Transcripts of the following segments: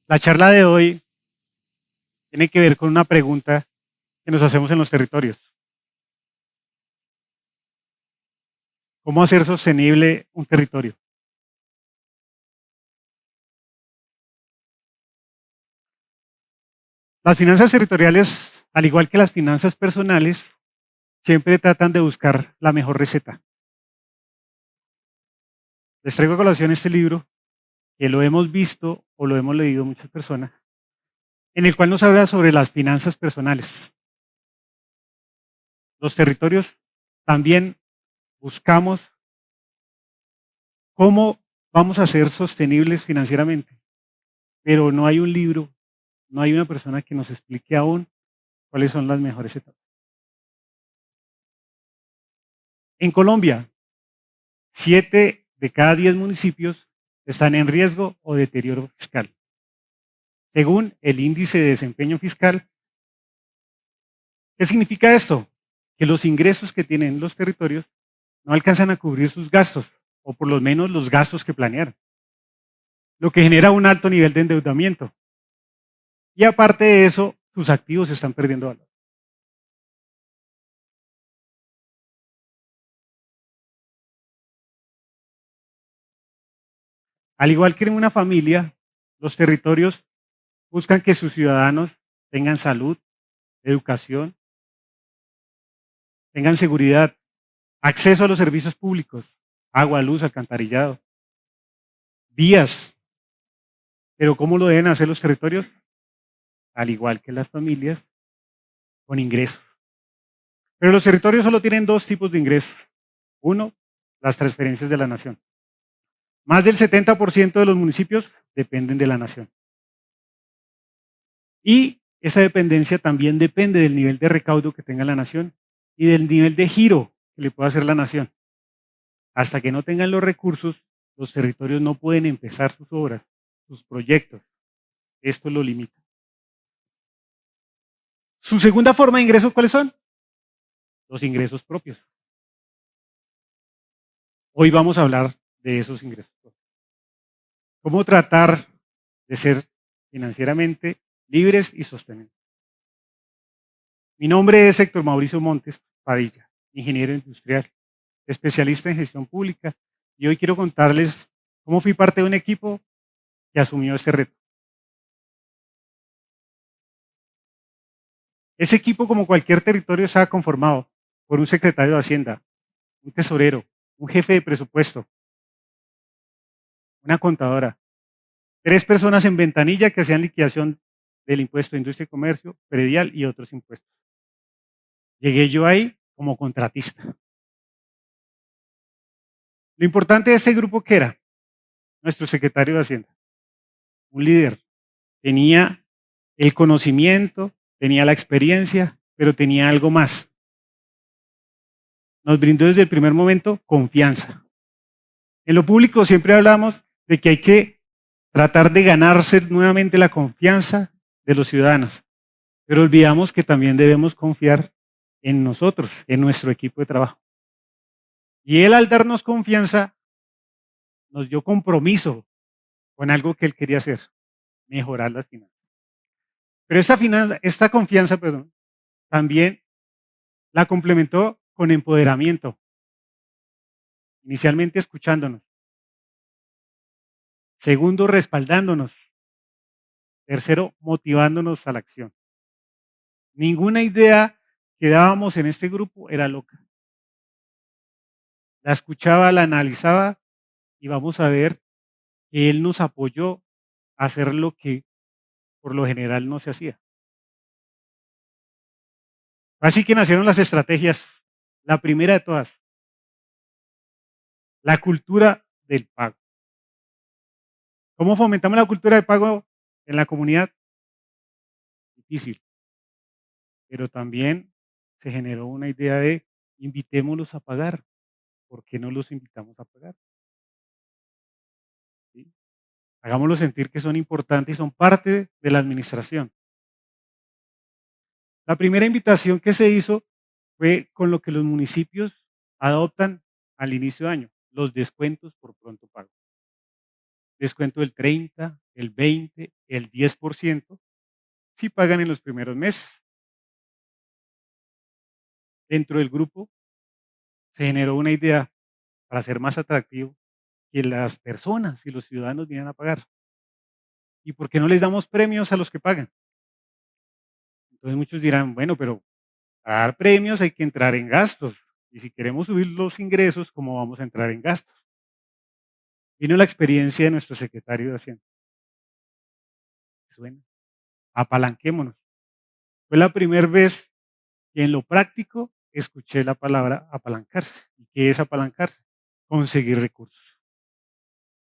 La charla de hoy tiene que ver con una pregunta que nos hacemos en los territorios. ¿Cómo hacer sostenible un territorio? Las finanzas territoriales, al igual que las finanzas personales, siempre tratan de buscar la mejor receta. Les traigo a colación este libro, que lo hemos visto o lo hemos leído muchas personas, en el cual nos habla sobre las finanzas personales. Los territorios también buscamos cómo vamos a ser sostenibles financieramente, pero no hay un libro, no hay una persona que nos explique aún cuáles son las mejores etapas. En Colombia, 7 de cada 10 municipios están en riesgo o deterioro fiscal. Según el índice de desempeño fiscal, ¿qué significa esto? Que los ingresos que tienen los territorios no alcanzan a cubrir sus gastos, o por lo menos los gastos que planearon, lo que genera un alto nivel de endeudamiento. Y aparte de eso, sus activos están perdiendo valor. Al igual que en una familia, los territorios buscan que sus ciudadanos tengan salud, educación, tengan seguridad, acceso a los servicios públicos, agua, luz, alcantarillado, vías. Pero ¿cómo lo deben hacer los territorios? Al igual que las familias, con ingresos. Pero los territorios solo tienen dos tipos de ingresos. Uno, las transferencias de la nación. Más del 70% de los municipios dependen de la nación. Y esa dependencia también depende del nivel de recaudo que tenga la nación y del nivel de giro que le pueda hacer la nación. Hasta que no tengan los recursos, los territorios no pueden empezar sus obras, sus proyectos. Esto lo limita. Su segunda forma de ingresos, ¿cuáles son? Los ingresos propios. Hoy vamos a hablar de esos ingresos propios. ¿Cómo tratar de ser financieramente libres y sostenibles? Mi nombre es Héctor Mauricio Montes Padilla, ingeniero industrial, especialista en gestión pública, y hoy quiero contarles cómo fui parte de un equipo que asumió este reto. Ese equipo, como cualquier territorio, estaba conformado por un secretario de Hacienda, un tesorero, un jefe de presupuesto, una contadora, 3 personas en ventanilla que hacían liquidación del impuesto de industria y comercio, predial y otros impuestos. Llegué yo ahí como contratista. Lo importante de este grupo, ¿qué era? Nuestro secretario de Hacienda, un líder. Tenía el conocimiento, tenía la experiencia, pero tenía algo más. Nos brindó desde el primer momento confianza. En lo público siempre hablamos de que hay que tratar de ganarse nuevamente la confianza de los ciudadanos, pero olvidamos que también debemos confiar en nosotros, en nuestro equipo de trabajo. Y él, al darnos confianza, nos dio compromiso con algo que él quería hacer, mejorar las finanzas. Pero esta confianza, perdón, también la complementó con empoderamiento, inicialmente escuchándonos, segundo, respaldándonos, tercero, motivándonos a la acción. Ninguna idea que dábamos en este grupo era loca. La escuchaba, la analizaba y vamos a ver que él nos apoyó a hacer lo que por lo general no se hacía. Así que nacieron las estrategias. La primera de todas, la cultura del pago. ¿Cómo fomentamos la cultura del pago en la comunidad? Difícil, pero también se generó una idea de invitémoslos a pagar. ¿Por qué no los invitamos a pagar? ¿Sí? Hagámoslos sentir que son importantes y son parte de la administración. La primera invitación que se hizo fue con lo que los municipios adoptan al inicio de año, los descuentos por pronto pago. descuento del 30, el 20, el 10%, si pagan en los primeros meses. Dentro del grupo se generó una idea para ser más atractivo que las personas y los ciudadanos vinieran a pagar. ¿Y por qué no les damos premios a los que pagan? Entonces muchos dirán, bueno, pero para dar premios hay que entrar en gastos. Y si queremos subir los ingresos, ¿cómo vamos a entrar en gastos? Vino la experiencia de nuestro secretario de Hacienda. Suena, apalanquémonos. Fue la primera vez que en lo práctico escuché la palabra apalancarse. ¿Y qué es apalancarse? Conseguir recursos.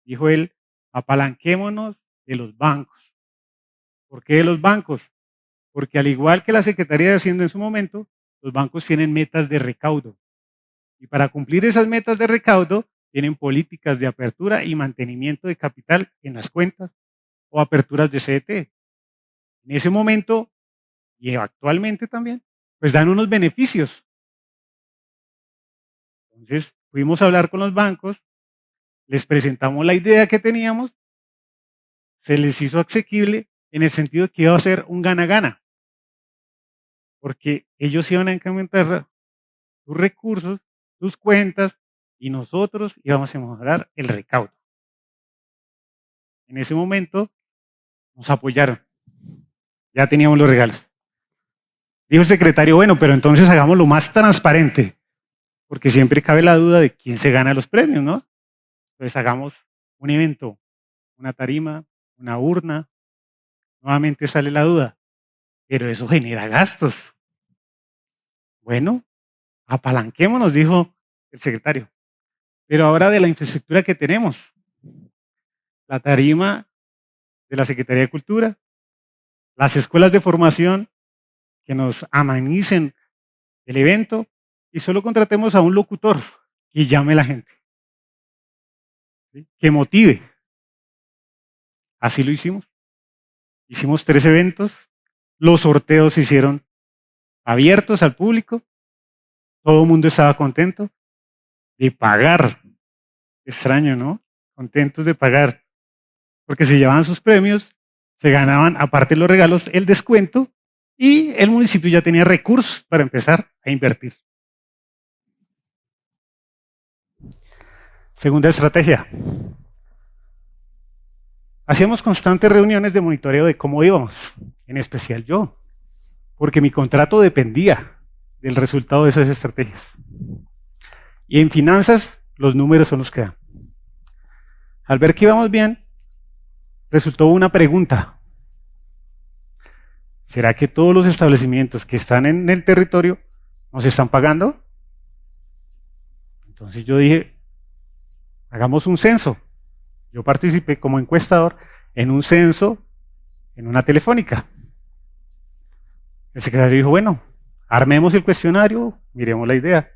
Dijo él, apalanquémonos de los bancos. ¿Por qué de los bancos? Porque al igual que la Secretaría de Hacienda en su momento, los bancos tienen metas de recaudo. Y para cumplir esas metas de recaudo, tienen políticas de apertura y mantenimiento de capital en las cuentas o aperturas de CDT. En ese momento, y actualmente también, pues dan unos beneficios. Entonces, fuimos a hablar con los bancos, les presentamos la idea que teníamos, se les hizo asequible en el sentido de que iba a ser un gana-gana, porque ellos iban a incrementar sus recursos, sus cuentas, y nosotros íbamos a mejorar el recaudo. En ese momento nos apoyaron, ya teníamos los regalos. Dijo el secretario, bueno, pero entonces hagámoslo más transparente, porque siempre cabe la duda de quién se gana los premios, ¿no? Entonces hagamos un evento, una tarima, una urna. Nuevamente sale la duda, pero eso genera gastos. Bueno, apalanquémonos, dijo el secretario. Pero ahora de la infraestructura que tenemos, la tarima de la Secretaría de Cultura, las escuelas de formación que nos amanicen el evento y solo contratemos a un locutor que llame a la gente, ¿sí? Que motive. Así lo hicimos. Hicimos 3 eventos, los sorteos se hicieron abiertos al público, todo el mundo estaba contento de pagar. Extraño, ¿no? Contentos de pagar, porque se llevaban sus premios, se ganaban, aparte de los regalos, el descuento y el municipio ya tenía recursos para empezar a invertir. Segunda estrategia. Hacíamos constantes reuniones de monitoreo de cómo íbamos, en especial yo, porque mi contrato dependía del resultado de esas estrategias. Y en finanzas, los números son los que dan. Al ver que íbamos bien, resultó una pregunta. ¿Será que todos los establecimientos que están en el territorio nos están pagando? Entonces yo dije, hagamos un censo. Yo participé como encuestador en un censo en una telefónica. El secretario dijo, bueno, armemos el cuestionario, miremos la idea.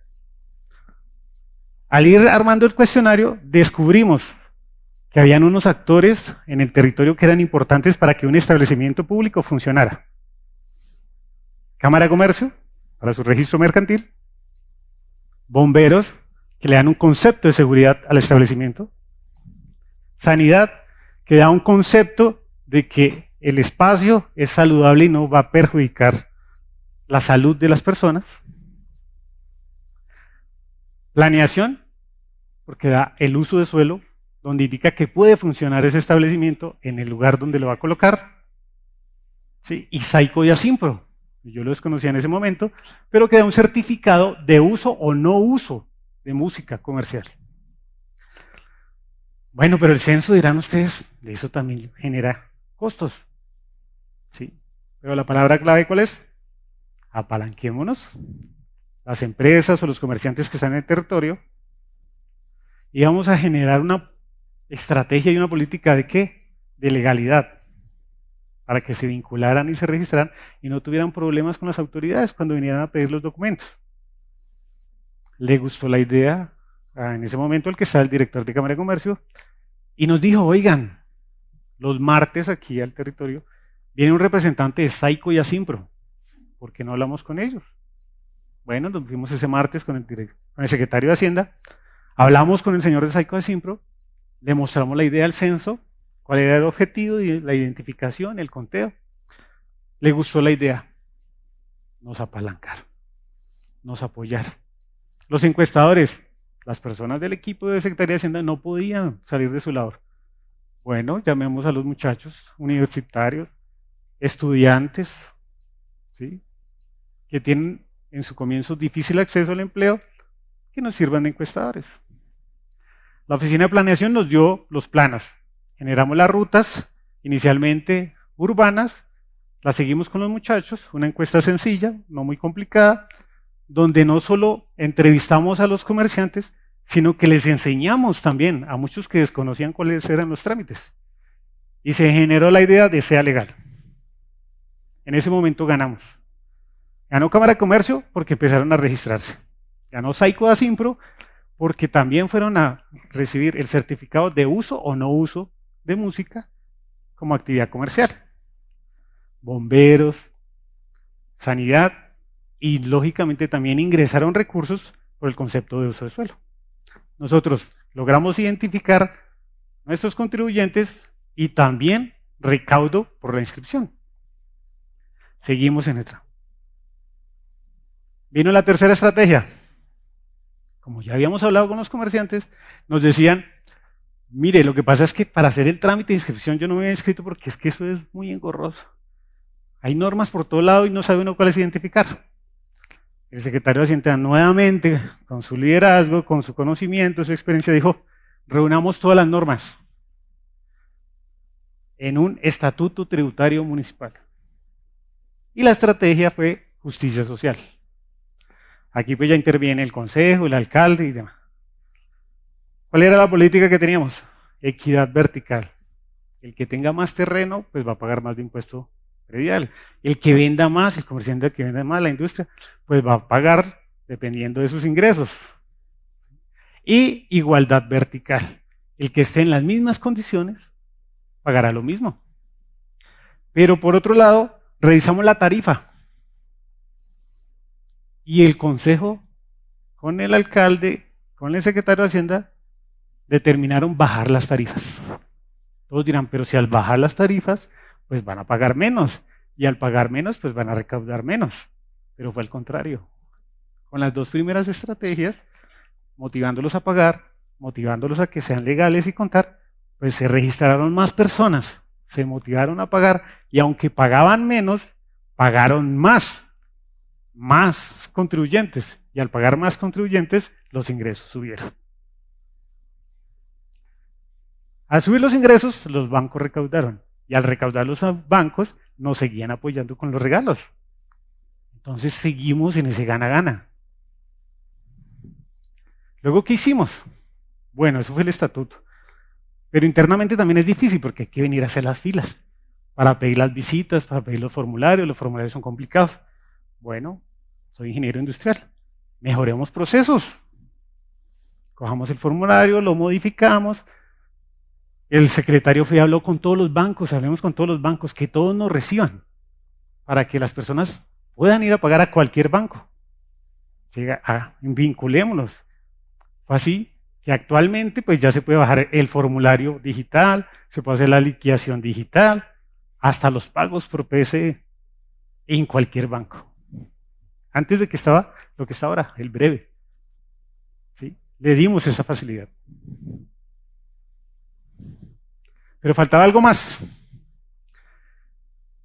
Al ir armando el cuestionario, descubrimos que habían unos actores en el territorio que eran importantes para que un establecimiento público funcionara. Cámara de Comercio, para su registro mercantil, bomberos, que le dan un concepto de seguridad al establecimiento, sanidad, que da un concepto de que el espacio es saludable y no va a perjudicar la salud de las personas, planeación, porque da el uso de suelo, donde indica que puede funcionar ese establecimiento en el lugar donde lo va a colocar, ¿sí? Y Saico y Asimpro, yo lo desconocía en ese momento, pero que da un certificado de uso o no uso de música comercial. Bueno, pero el censo, dirán ustedes, de eso también genera costos, ¿sí? Pero la palabra clave, ¿cuál es? Apalanquémonos, las empresas o los comerciantes que están en el territorio, y vamos a generar una estrategia y una política de ¿qué? De legalidad, para que se vincularan y se registraran y no tuvieran problemas con las autoridades cuando vinieran a pedir los documentos. Le gustó la idea en ese momento el que estaba el director de Cámara de Comercio y nos dijo, oigan, los martes aquí al territorio viene un representante de Saico y Asimpro, ¿por qué no hablamos con ellos? Bueno, nos fuimos ese martes con el secretario de Hacienda, hablamos con el señor de Saico y Asimpro Le mostramos la idea del censo, cuál era el objetivo, y la identificación, el conteo. Le gustó la idea. Nos apalancaron, nos apoyaron. Los encuestadores, las personas del equipo de Secretaría de Hacienda no podían salir de su labor. Bueno, llamemos a los muchachos universitarios, estudiantes, ¿sí?, que tienen en su comienzo difícil acceso al empleo, que nos sirvan de encuestadores. La oficina de planeación nos dio los planos. Generamos las rutas, inicialmente urbanas, las seguimos con los muchachos, una encuesta sencilla, no muy complicada, donde no solo entrevistamos a los comerciantes, sino que les enseñamos también a muchos que desconocían cuáles eran los trámites. Y se generó la idea de sea legal. En ese momento ganamos. Ganó Cámara de Comercio porque empezaron a registrarse. Ganó Saico Asimpro porque también fueron a recibir el certificado de uso o no uso de música como actividad comercial. Bomberos, sanidad y lógicamente también ingresaron recursos por el concepto de uso de suelo. Nosotros logramos identificar nuestros contribuyentes y también recaudo por la inscripción. Seguimos en esta. Vino la tercera estrategia. Como ya habíamos hablado con los comerciantes, nos decían, mire, lo que pasa es que para hacer el trámite de inscripción yo no me había inscrito porque es que eso es muy engorroso. Hay normas por todo lado y no sabe uno cuáles identificar. El secretario de Hacienda nuevamente, con su liderazgo, con su conocimiento, su experiencia, dijo, reunamos todas las normas en un estatuto tributario municipal. Y la estrategia fue justicia social. Aquí pues ya interviene el consejo, el alcalde y demás. ¿Cuál era la política que teníamos? Equidad vertical. El que tenga más terreno, pues va a pagar más de impuesto predial. El que venda más, el comerciante que venda más, la industria, pues va a pagar dependiendo de sus ingresos. Y igualdad vertical. El que esté en las mismas condiciones, pagará lo mismo. Pero por otro lado, revisamos la tarifa. Y el consejo, con el alcalde, con el secretario de Hacienda, determinaron bajar las tarifas. Todos dirán, pero si al bajar las tarifas, pues van a pagar menos. Y al pagar menos, pues van a recaudar menos. Pero fue al contrario. Con las dos primeras estrategias, motivándolos a pagar, motivándolos a que sean legales y contar, pues se registraron más personas, se motivaron a pagar y aunque pagaban menos, pagaron más contribuyentes. Y al pagar más contribuyentes, los ingresos subieron. Al subir los ingresos, los bancos recaudaron. Y al recaudar los bancos, nos seguían apoyando con los regalos. Entonces seguimos en ese gana-gana. Luego, ¿qué hicimos? Bueno, eso fue el estatuto. Pero internamente también es difícil porque hay que venir a hacer las filas para pedir las visitas, para pedir los formularios son complicados. Bueno, soy ingeniero industrial. Mejoremos procesos. Cojamos el formulario, lo modificamos. El secretario fue y habló con todos los bancos, hablemos con todos los bancos, que todos nos reciban, para que las personas puedan ir a pagar a cualquier banco. Vinculémonos. Fue así que actualmente pues ya se puede bajar el formulario digital, se puede hacer la liquidación digital, hasta los pagos por PSE en cualquier banco. Antes de que estaba lo que está ahora, el breve. ¿Sí? Le dimos esa facilidad. Pero faltaba algo más.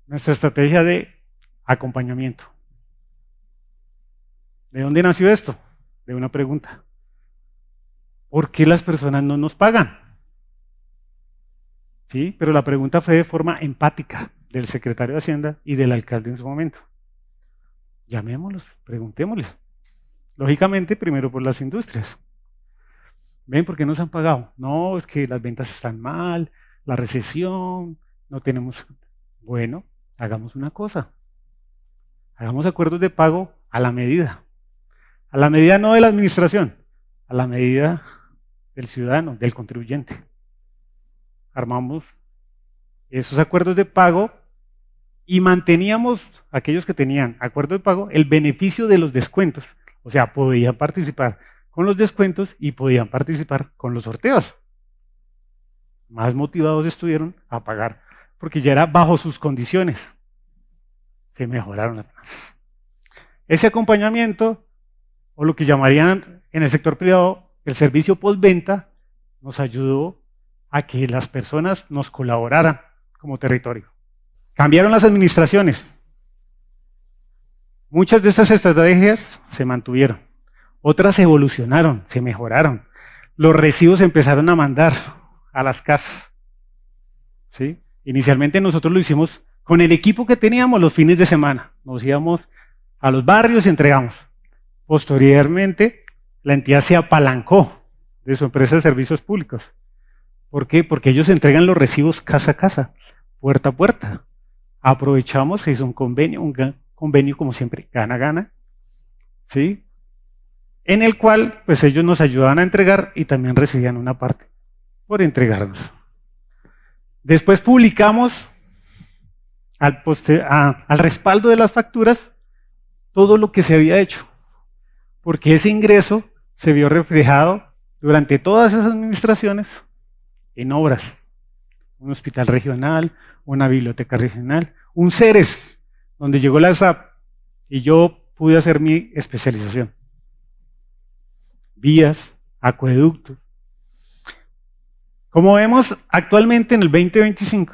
Nuestra estrategia de acompañamiento. ¿De dónde nació esto? De una pregunta. ¿Por qué las personas no nos pagan? Sí, pero la pregunta fue de forma empática del secretario de Hacienda y del alcalde en su momento. Llamémoslos, preguntémosles. Lógicamente, primero por las industrias. ¿Ven por qué nos han pagado? No, es que las ventas están mal, la recesión, no tenemos... Bueno, hagamos una cosa. Hagamos acuerdos de pago a la medida. A la medida no de la administración, a la medida del ciudadano, del contribuyente. Armamos esos acuerdos de pago y manteníamos, aquellos que tenían acuerdo de pago, el beneficio de los descuentos. O sea, podían participar con los descuentos y podían participar con los sorteos. más motivados estuvieron a pagar, porque ya era bajo sus condiciones. Se mejoraron las finanzas. Ese acompañamiento, o lo que llamarían en el sector privado el servicio postventa, nos ayudó a que las personas nos colaboraran como territorio. Cambiaron las administraciones. Muchas de estas estrategias se mantuvieron. Otras evolucionaron, se mejoraron. Los recibos empezaron a mandar a las casas. ¿Sí? Inicialmente nosotros lo hicimos con el equipo que teníamos los fines de semana. Nos íbamos a los barrios y entregamos. Posteriormente, la entidad se apalancó de su empresa de servicios públicos. ¿Por qué? Porque ellos entregan los recibos casa a casa, puerta a puerta. Aprovechamos, se hizo un convenio como siempre, gana-gana, ¿sí? En el cual, pues ellos nos ayudaban a entregar y también recibían una parte por entregarnos. Después publicamos al respaldo de las facturas todo lo que se había hecho, porque ese ingreso se vio reflejado durante todas esas administraciones en obras. Un hospital regional, una biblioteca regional, un CERES, donde llegó la SAP y yo pude hacer mi especialización. Vías, acueductos. Como vemos actualmente en el 2025,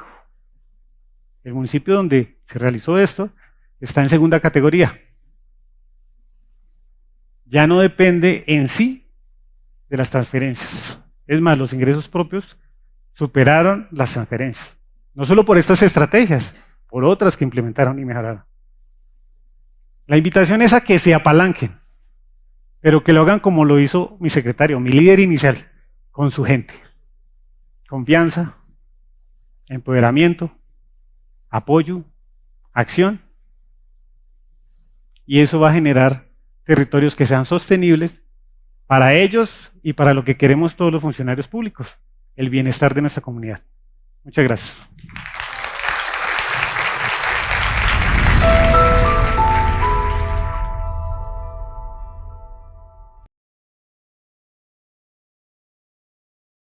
el municipio donde se realizó esto está en segunda categoría. Ya no depende en sí de las transferencias. Es más, los ingresos propios superaron las transferencias. No solo por estas estrategias, por otras que implementaron y mejoraron. La invitación es a que se apalanquen, pero que lo hagan como lo hizo mi secretario, mi líder inicial, con su gente. Confianza, empoderamiento, apoyo, acción. Y eso va a generar territorios que sean sostenibles para ellos y para lo que queremos todos los funcionarios públicos, el bienestar de nuestra comunidad. Muchas gracias.